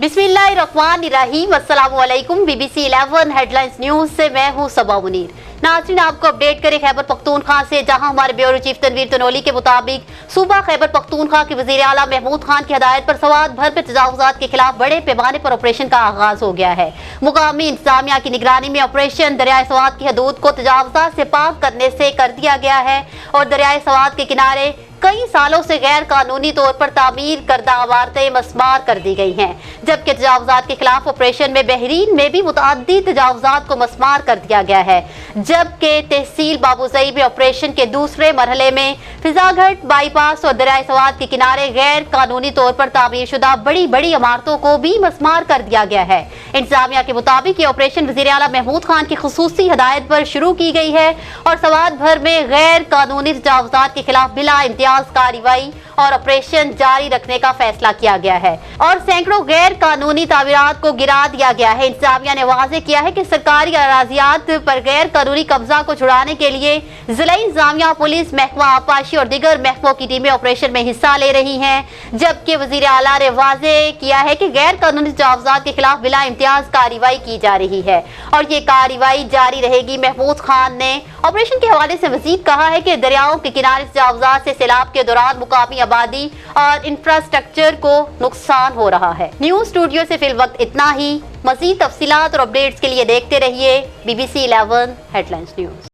बिस्मिल्लाहिर्रहमानिर्रहीम। अस्सलाम वालेकुम। BBC 11 हेडलाइंस न्यूज से मैं हूं सबा मुनीर। नाज़रीन, आपको अपडेट करें खैबर पख्तूनख्वा से, जहां हमारे ब्यूरो चीफ तनवीर तनोली के मुताबिक सूबा खैबर पख्तूनख्वा के वज़ीर आला महमूद खान की हदायत पर सवात भर में तजावुज़ात के खिलाफ बड़े पैमाने पर ऑपरेशन का आगाज हो गया है। मुकामी इंतजामिया की निगरानी में ऑपरेशन दरियाए सवात की हदूद को तजावुज़ात से पाक करने से कर दिया गया है और दरियाए सवात के किनारे कई सालों से गैर कानूनी तौर पर तामीर करदा इमारतें मस्मार कर दी गई हैं, जबकि तजावुज़ात के खिलाफ ऑपरेशन में बहरीन में भी मुतअद्दिद तजावुज़ात को मस्मार कर दिया गया है। जबकि तहसील बाबूज़ई में ऑपरेशन के दूसरे मरहले में फिजाघट बाईपास और दरियाए सवात के किनारे गैर कानूनी तौर पर तामीर शुदा बड़ी बड़ी इमारतों को भी मस्मार कर दिया गया है। इंतजामिया के मुताबिक ये ऑपरेशन वज़ीर आला महमूद खान की खुसूसी हदायत पर शुरू की गई है और सवात भर में गैर कानूनी तजावुज़ात के खिलाफ बिला कार्रवाई और ऑपरेशन जारी रखने का फैसला किया गया है और सैकड़ों गैर कानूनी तामीरात को गिरा दिया गया है। इंतजामिया ने वाज़ेह किया है कि सरकारी अराज़ियात पर गैर कानूनी कब्जा को छुड़ाने के लिए जिला इंतजामिया, पुलिस महकमा, आबपाशी और दीगर महकमों की टीमें ऑपरेशन में हिस्सा ले रही हैं, जबकि वज़ीर आला ने वाज़ेह किया है कि गैर कानूनी तजावुज़ात के खिलाफ बिला इम्तियाज कार्रवाई की जा रही है और ये कार्रवाई जारी रहेगी। महमूद खान ने ऑपरेशन के हवाले से मजीद कहा है कि दरियाओं के किनारे तजावुज़ात से सैलाब के दौरान मुकामी आबादी और इंफ्रास्ट्रक्चर को नुकसान हो रहा है। न्यूज़ स्टूडियो से फिल वक्त इतना ही। मज़ीद तफसीलात और अपडेट्स के लिए देखते रहिए BBC 11 हेडलाइंस न्यूज़।